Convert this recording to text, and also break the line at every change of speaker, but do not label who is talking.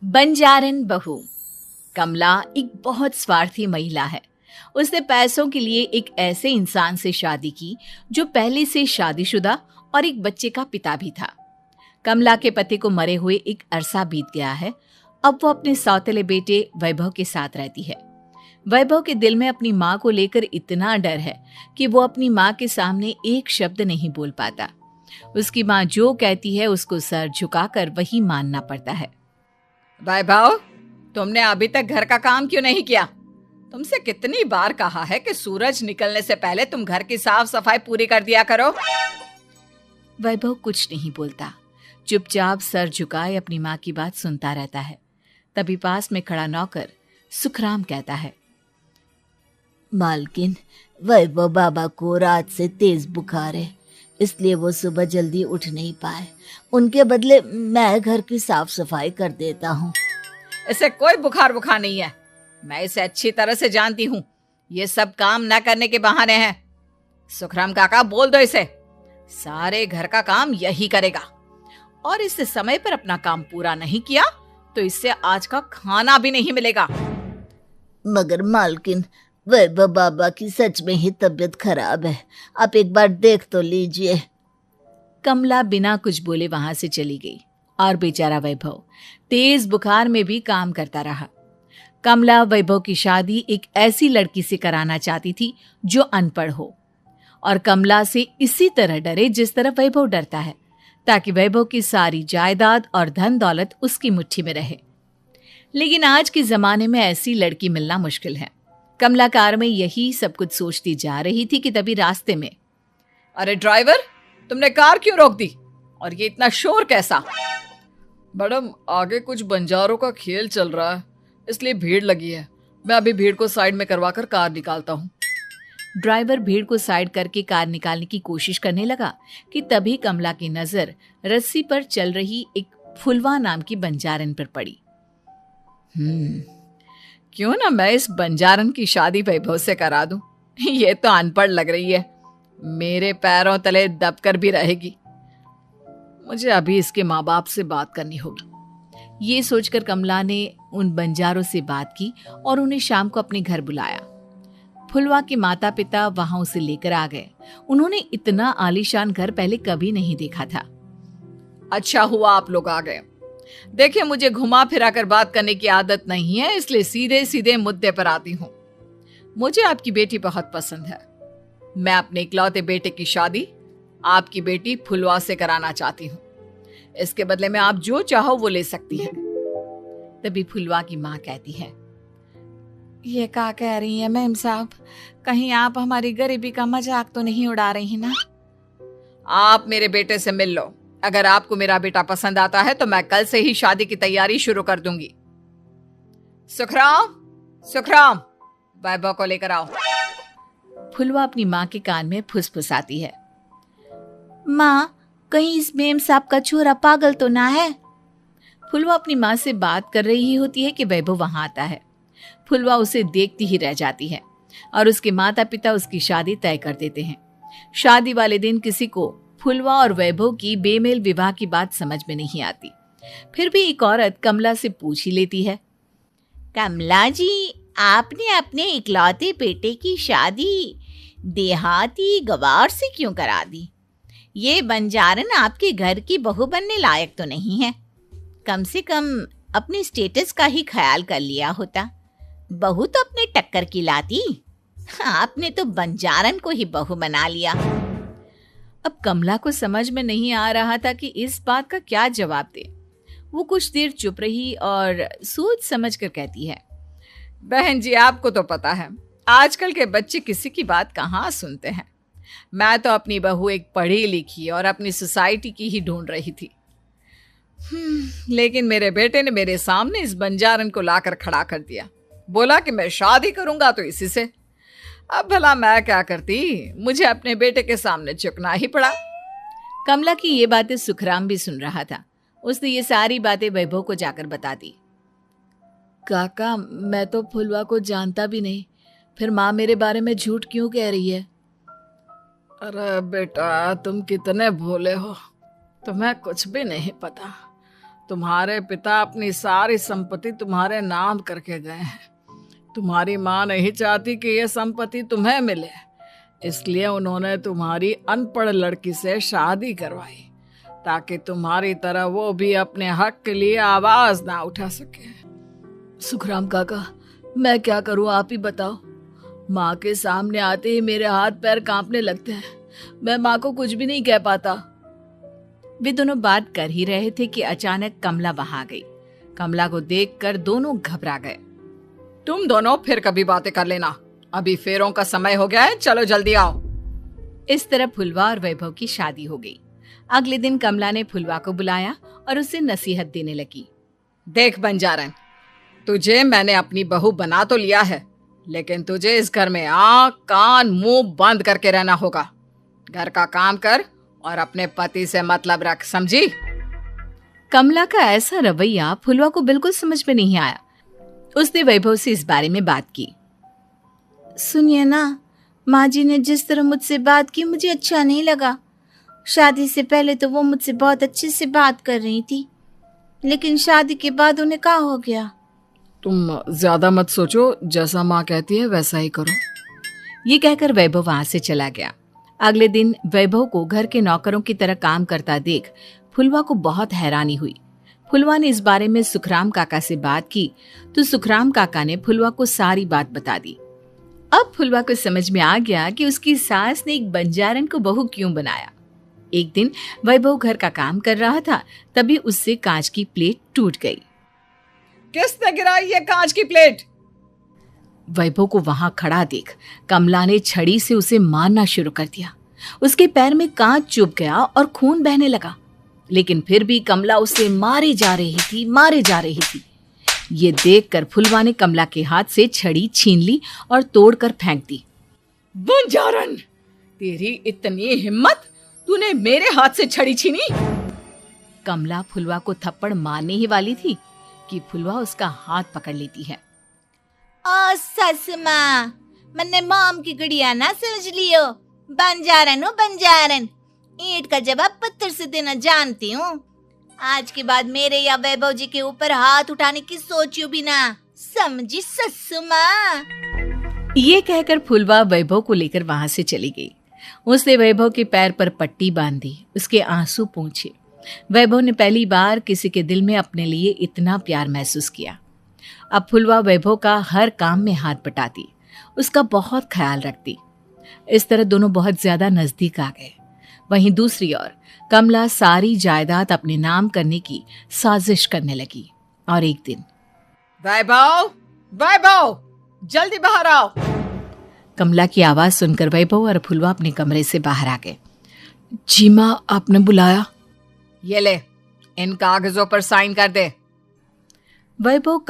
बंजारन बहू। कमला एक बहुत स्वार्थी महिला है। उसने पैसों के लिए एक ऐसे इंसान से शादी की जो पहले से शादीशुदा और एक बच्चे का पिता भी था। कमला के पति को मरे हुए एक अरसा बीत गया है। अब वो अपने सौतेले बेटे वैभव के साथ रहती है। वैभव के दिल में अपनी माँ को लेकर इतना डर है कि वो अपनी माँ के सामने एक शब्द नहीं बोल पाता। उसकी माँ जो कहती है उसको सर झुकाकर वही मानना पड़ता है।
वैभव, तुमने अभी तक घर का काम क्यों नहीं किया? तुमसे कितनी बार कहा है कि सूरज निकलने से पहले तुम घर की साफ सफाई पूरी कर दिया करो।
वैभव कुछ नहीं बोलता, चुपचाप सर झुकाए अपनी माँ की बात सुनता रहता है। तभी पास में खड़ा नौकर सुखराम कहता है,
मालकिन, वैभव बाबा को रात से तेज बुखार है, इसलिए वो सुबह जल्दी उठ नहीं पाए। उनके बदले मैं घर की साफ सफाई कर देता हूँ।
इसे कोई बुखार नहीं है। मैं इसे अच्छी तरह से जानती हूँ। ये सब काम न करने के बहाने हैं। सुखराम काका, बोल दो इसे, सारे घर का काम यही करेगा। और इससे समय पर अपना काम पूरा नहीं किया तो इससे आज का खाना भी नहीं मिलेगा।
मगर मालकिन, वैभव बाबा की सच में ही तबीयत खराब है, आप एक बार देख तो लीजिए।
कमला बिना कुछ बोले वहां से चली गई और बेचारा वैभव तेज बुखार में भी काम करता रहा। कमला वैभव की शादी एक ऐसी लड़की से कराना चाहती थी जो अनपढ़ हो और कमला से इसी तरह डरे जिस तरह वैभव डरता है, ताकि वैभव की सारी जायदाद और धन दौलत उसकी मुट्ठी में रहे। लेकिन आज के जमाने में ऐसी लड़की मिलना मुश्किल है। कमला कार में यही सब कुछ सोचती जा रही थी कि तभी रास्ते में,
अरे ड्राइवर, तुमने कार क्यों रोक दी? और ये इतना शोर कैसा? मैडम, आगे कुछ बंजारों का खेल चल रहा है, इसलिए भीड़ लगी है। मैं अभी भीड़ को साइड में करवाकर कार निकालता हूँ।
ड्राइवर भीड़ को साइड करके कार निकालने की कोशिश करने लगा कि तभी कमला की नजर रस्सी पर चल रही एक फुलवा नाम की बंजारन पर पड़ी।
क्यों ना मैं इस बंजारन की शादी वैभव से करा दूं। ये तो अनपढ़ लग रही है, मेरे पैरों तले दबकर भी रहेगी। मुझे अभी इसके माँ बाप से बात करनी होगी।
ये सोचकर कमला ने उन बंजारों से बात की और उन्हें शाम को अपने घर बुलाया। फुलवा के माता पिता वहां उसे लेकर आ गए। उन्होंने इतना आलीशान घर पहले कभी नहीं देखा था।
अच्छा हुआ आप लोग आ गए। देखिए, मुझे घुमा फिरा कर बात करने की आदत नहीं है, इसलिए सीधे सीधे मुद्दे पर आती हूँ। मुझे आपकी बेटी बहुत पसंद है। मैं अपने इकलौते बेटे की शादी आपकी बेटी फुलवा से कराना चाहती हूँ। इसके बदले में आप जो चाहो वो ले सकती हैं।
तभी फुलवा की माँ कहती है,
ये क्या कह रही है मैम साहब? कहीं आप हमारी गरीबी का मजाक तो नहीं उड़ा रही ना?
आप मेरे बेटे से मिल लो। अगर आपको मेरा बेटा पसंद आता है तो मैं कल से ही शादी की तैयारी शुरू कर दूंगी। सुखराम, वैभव को लेकर आओ।
फुलवा अपनी माँ के कान में फुसफुसाती है,
माँ, कहीं इस मेम साहब का छोरा पागल तो ना है?
फुलवा अपनी माँ से बात कर रही होती है कि वैभव वहां आता है। फुलवा उसे देखती ही रह जाती है और उसके माता पिता उसकी शादी तय कर देते हैं। शादी वाले दिन किसी को फुलवा और वैभव की बेमेल विवाह की बात समझ में नहीं आती। फिर भी एक औरत कमला से पूछ ही लेती है,
कमला जी, आपने अपने इकलौते बेटे की शादी देहाती गवार से क्यों करा दी? ये बंजारन आपके घर की बहू बनने लायक तो नहीं है। कम से कम अपने स्टेटस का ही ख्याल कर लिया होता। बहू तो अपने टक्कर की लाती, आपने तो बंजारन को ही बहू बना लिया।
अब कमला को समझ में नहीं आ रहा था कि इस बात का क्या जवाब दे। वो कुछ देर चुप रही और सोच समझ कर कहती है,
बहन जी, आपको तो पता है आजकल के बच्चे किसी की बात कहाँ सुनते हैं। मैं तो अपनी बहू एक पढ़ी लिखी और अपनी सोसाइटी की ही ढूंढ रही थी। लेकिन मेरे बेटे ने मेरे सामने इस बंजारन को लाकर खड़ा कर दिया। बोला कि मैं शादी करूंगा तो इसी से। अब भला मैं क्या करती, मुझे अपने बेटे के सामने झुकना ही पड़ा।
कमला की ये बातें सुखराम भी सुन रहा था। उसने ये सारी बातें वैभव को जाकर बता दी।
काका, मैं तो फुलवा को जानता भी नहीं, फिर माँ मेरे बारे में झूठ क्यों कह रही है?
अरे बेटा, तुम कितने भोले हो, तुम्हें कुछ भी नहीं पता। तुम्हारे पिता अपनी सारी संपत्ति तुम्हारे नाम करके गए हैं। तुम्हारी माँ नहीं चाहती कि यह संपत्ति तुम्हें मिले, इसलिए उन्होंने तुम्हारी अनपढ़ लड़की से शादी करवाई ताकि तुम्हारी तरह वो भी अपने हक के लिए आवाज ना उठा सके।
सुखराम काका, मैं क्या करूं, आप ही बताओ। माँ के सामने आते ही मेरे हाथ पैर कांपने लगते हैं। मैं माँ को कुछ भी नहीं कह पाता।
वे दोनों बात कर ही रहे थे कि अचानक कमला वहां आ गई। कमला को देखकर दोनों घबरा गए।
तुम दोनों फिर कभी बातें कर लेना, अभी फेरों का समय हो गया है, चलो जल्दी आओ।
इस तरह फुलवा और वैभव की शादी हो गई। अगले दिन कमला ने फुलवा को बुलाया और उसे नसीहत देने लगी।
देख बंजारन, तुझे मैंने अपनी बहू बना तो लिया है, लेकिन तुझे इस घर में आँख कान मुंह बंद करके रहना होगा। घर का काम कर और अपने पति से मतलब रख, समझी?
कमला का ऐसा रवैया फुलवा को बिल्कुल समझ में नहीं आया। उसने वैभव से इस बारे में बात की।
सुनिए ना, माँ जी ने जिस तरह मुझसे बात की मुझे अच्छा नहीं लगा। शादी से पहले तो वो मुझसे बहुत अच्छे से बात कर रही थी, लेकिन शादी के बाद उन्हें क्या हो गया?
तुम ज्यादा मत सोचो, जैसा माँ कहती है वैसा ही करो।
ये कहकर वैभव वहां से चला गया। अगले दिन वैभव को घर के नौकरों की तरह काम करता देख फुलवा को बहुत हैरानी हुई। फुलवा ने इस बारे में सुखराम काका से बात की तो सुखराम काका ने फुलवा को सारी बात बता दी। अब फुलवा को समझ में आ गया कि उसकी सास ने एक बंजारन को बहू क्यों बनाया। एक दिन वैभव घर का काम कर रहा था, तभी उससे कांच की प्लेट टूट गई।
किसने गिराई ये कांच की प्लेट?
वैभव को वहां खड़ा देख कमला ने छड़ी से उसे मारना शुरू कर दिया। उसके पैर में कांच चुभ गया और खून बहने लगा, लेकिन फिर भी कमला उसे मारे जा रही थी। ये देखकर फुलवा ने कमला के हाथ से छड़ी छीन ली और तोड़कर फेंक दी।
बंजारन, तेरी इतनी हिम्मत, तूने मेरे हाथ से छड़ी छीनी?
कमला फुलवा को थप्पड़ मारने ही वाली थी कि फुलवा उसका हाथ पकड़ लेती है।
ओ ससु माँ, मैंने मॉम की गुड़िया ना समझ लियो। बंजारन हो बंजारन, ईंट का जवाब पत्थर से देना जानती हूँ। आज के बाद मेरे या वैभव जी के ऊपर हाथ उठाने की सोचियो भी ना, समझी ससु माँ?
ये कहकर फुलवा वैभव को लेकर वहां से चली गई। उसने वैभव के पैर पर पट्टी बांधी, उसके आंसू पोंछे। वैभव ने पहली बार किसी के दिल में अपने लिए इतना प्यार महसूस किया। अब फुलवा वैभव का हर काम में हाथ बटाती, उसका बहुत ख्याल रखती। इस तरह दोनों बहुत ज्यादा नजदीक आ गए। वहीं दूसरी ओर कमला सारी जायदाद अपने नाम करने की साजिश करने लगी। और एक दिन,
वैभव, जल्दी बाहर आओ।
कमला की आवाज सुनकर वैभव और फुलवा अपने कमरे से बाहर आ गए।
जी माँ, आपने बुलाया?
ये ले, इन कागजों पर साइन कर दे।
वैभव